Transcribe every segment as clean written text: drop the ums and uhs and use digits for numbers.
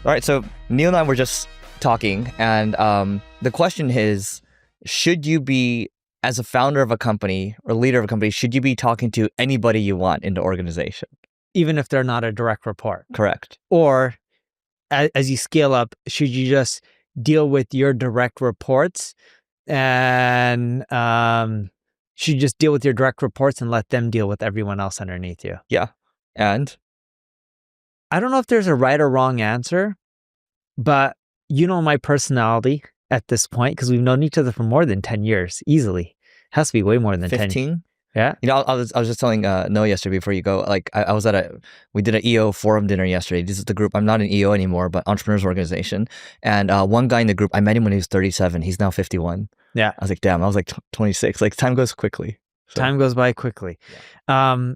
All right, so Neil and I were just talking, and the question is, should you be, as a founder of a company or leader of a company, should you be talking to anybody you want in the organization? Even if they're not a direct report? Correct. Or as you scale up, should you just deal with your direct reports and should you just deal with your direct reports and let them deal with everyone else underneath you? Yeah. And I don't know if there's a right or wrong answer, but you know my personality at this point, because we've known each other for more than 10 years, easily. Has to be way more than 15? 10. Yeah. You know, I was just telling Noah yesterday before you go, like I was we did an EO forum dinner yesterday. This is the group, I'm not an EO anymore, but entrepreneurs organization. And one guy in the group, I met him when he was 37. He's now 51. Yeah. I was like, damn, I was like 26. Like time goes quickly. So. Time goes by quickly. Yeah.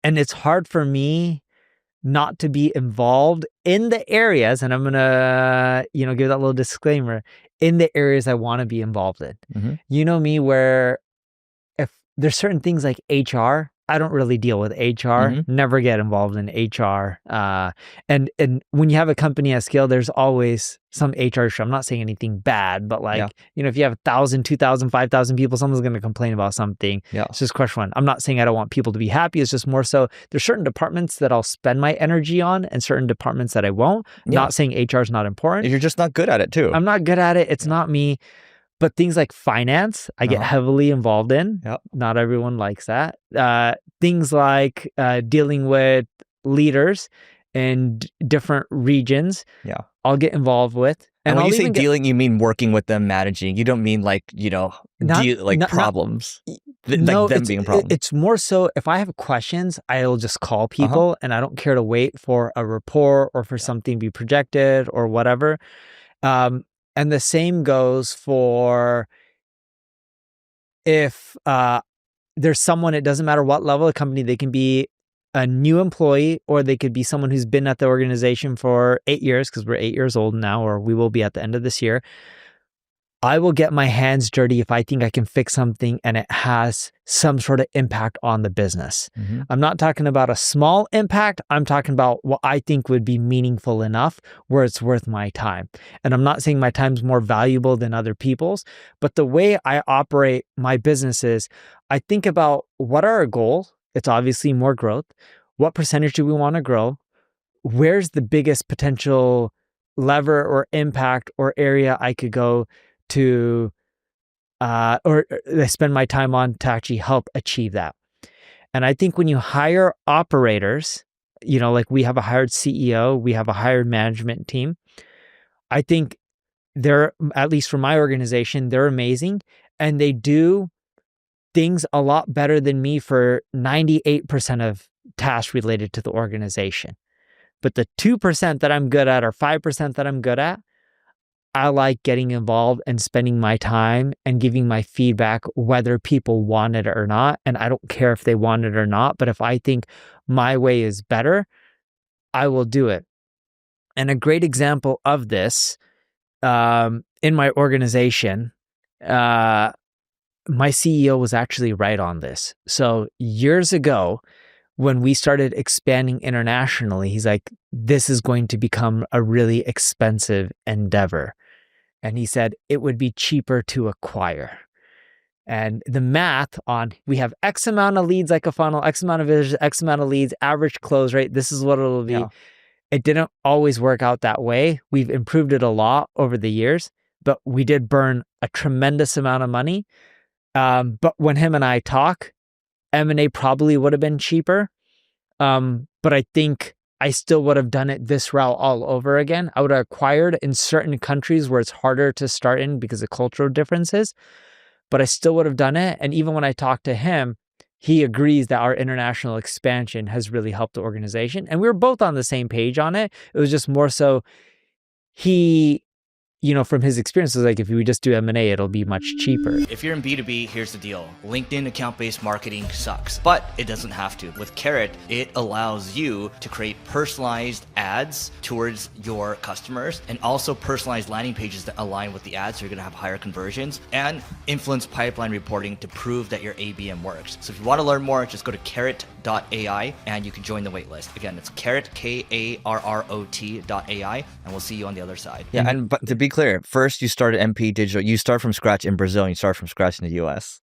And it's hard for me not to be involved in the areas, and I'm gonna, give that little disclaimer, in the areas I want to be involved in. Mm-hmm. You know me, where if there's certain things like HR, I don't really deal with HR, never get involved in HR. And when you have a company at scale, there's always some HR issue. I'm not saying anything bad, but if you have 1,000, 2,000, 5,000 people, someone's going to complain about something. Yeah. It's just question one. I'm not saying I don't want people to be happy. It's just more so there's certain departments that I'll spend my energy on and certain departments that I won't. Yeah. Not saying HR is not important. You're just not good at it too. I'm not good at it. It's not me. But things like finance, I get heavily involved in. Yep. Not everyone likes that. Things like dealing with leaders in different regions, I'll get involved with. And when you say dealing, you mean working with them, managing. You don't mean like, problems. No, them being problems. It's more so if I have questions, I'll just call people and I don't care to wait for a report or for something to be projected or whatever. And the same goes for if there's someone, it doesn't matter what level of company, they can be a new employee or they could be someone who's been at the organization for 8 years, because we're 8 years old now, or we will be at the end of this year. I will get my hands dirty if I think I can fix something and it has some sort of impact on the business. Mm-hmm. I'm not talking about a small impact. I'm talking about what I think would be meaningful enough where it's worth my time. And I'm not saying my time's more valuable than other people's, but the way I operate my business is I think about what are our goals. It's obviously more growth. What percentage do we want to grow? Where's the biggest potential lever or impact or area I could go to or I spend my time on to actually help achieve that. And I think when you hire operators, like we have a hired CEO, we have a hired management team. I think they're, at least for my organization, they're amazing and they do things a lot better than me for 98% of tasks related to the organization. But the 2% that I'm good at or 5% that I'm good at, I like getting involved and spending my time and giving my feedback whether people want it or not. And I don't care if they want it or not, but if I think my way is better, I will do it. And a great example of this in my organization, my CEO was actually right on this. So years ago, when we started expanding internationally, he's like, this is going to become a really expensive endeavor. And he said, it would be cheaper to acquire. And the math on, we have X amount of leads like a funnel, X amount of visitors, X amount of leads, average close rate, this is what it'll be. Yeah. It didn't always work out that way. We've improved it a lot over the years, but we did burn a tremendous amount of money. But when him and I talk, M&A probably would have been cheaper. But I think I still would have done it this route all over again. I would have acquired in certain countries where it's harder to start in because of cultural differences, but I still would have done it. And even when I talk to him, he agrees that our international expansion has really helped the organization. And we were both on the same page on it. It was just more so he from his experiences, like if we just do M&A, it'll be much cheaper. If you're in B2B, here's the deal. LinkedIn account-based marketing sucks, but it doesn't have to. With Carrot, it allows you to create personalized ads towards your customers and also personalized landing pages that align with the ads, so you're gonna have higher conversions, and influence pipeline reporting to prove that your ABM works. So if you wanna learn more, just go to carrot.ai and you can join the waitlist. Again, it's carrot, Karrot.ai, and we'll see you on the other side. Yeah, and but to be clear, first you started MP Digital. You start from scratch in Brazil, and you start from scratch in the US.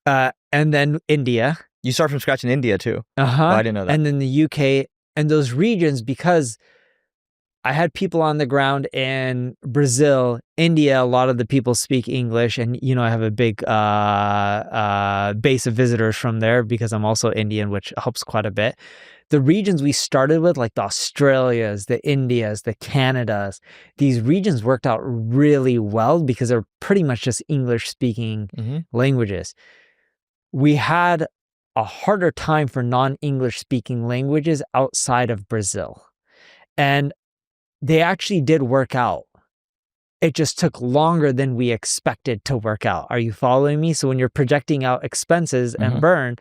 And then India. You start from scratch in India too. Uh-huh. Oh, I didn't know that. And then the UK and those regions, because I had people on the ground in Brazil, India. A lot of the people speak English, and I have a big base of visitors from there because I'm also Indian, which helps quite a bit. The regions we started with, like the Australias, the Indias, the Canadas, these regions worked out really well because they're pretty much just English-speaking languages. We had a harder time for non-English speaking languages outside of Brazil. And they actually did work out. It just took longer than we expected to work out. Are you following me? So when you're projecting out expenses and burn,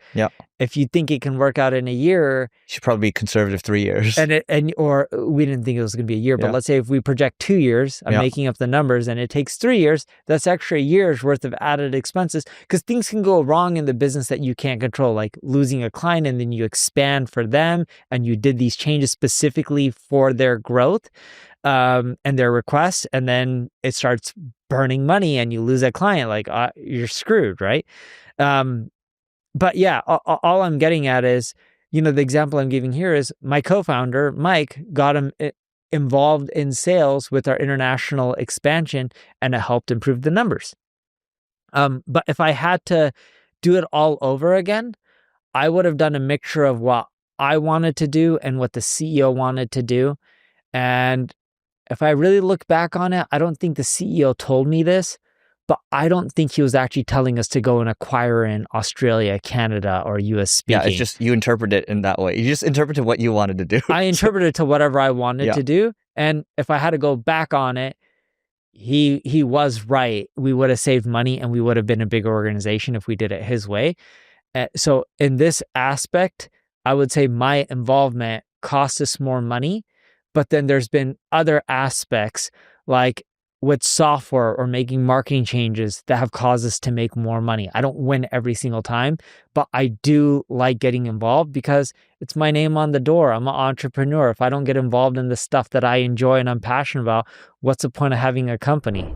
if you think it can work out in a year, you should probably be conservative 3 years. Or we didn't think it was going to be a year, but let's say if we project 2 years, I'm making up the numbers, and it takes 3 years, that's extra year's worth of added expenses, because things can go wrong in the business that you can't control, like losing a client, and then you expand for them, and you did these changes specifically for their growth. And their requests, and then it starts burning money and you lose a client, like you're screwed, right? But yeah, all I'm getting at is, the example I'm giving here is my co-founder, Mike, got him involved in sales with our international expansion, and it helped improve the numbers. But if I had to do it all over again, I would have done a mixture of what I wanted to do and what the CEO wanted to do. And if I really look back on it, I don't think the CEO told me this, but I don't think he was actually telling us to go and acquire in Australia, Canada, or US speaking. Yeah, it's just you interpret it in that way. You just interpreted what you wanted to do. I interpreted it to whatever I wanted to do. And if I had to go back on it, he was right. We would have saved money and we would have been a bigger organization if we did it his way. So in this aspect, I would say my involvement cost us more money. But then there's been other aspects, like with software or making marketing changes, that have caused us to make more money. I don't win every single time, but I do like getting involved because it's my name on the door. I'm an entrepreneur. If I don't get involved in the stuff that I enjoy and I'm passionate about, what's the point of having a company?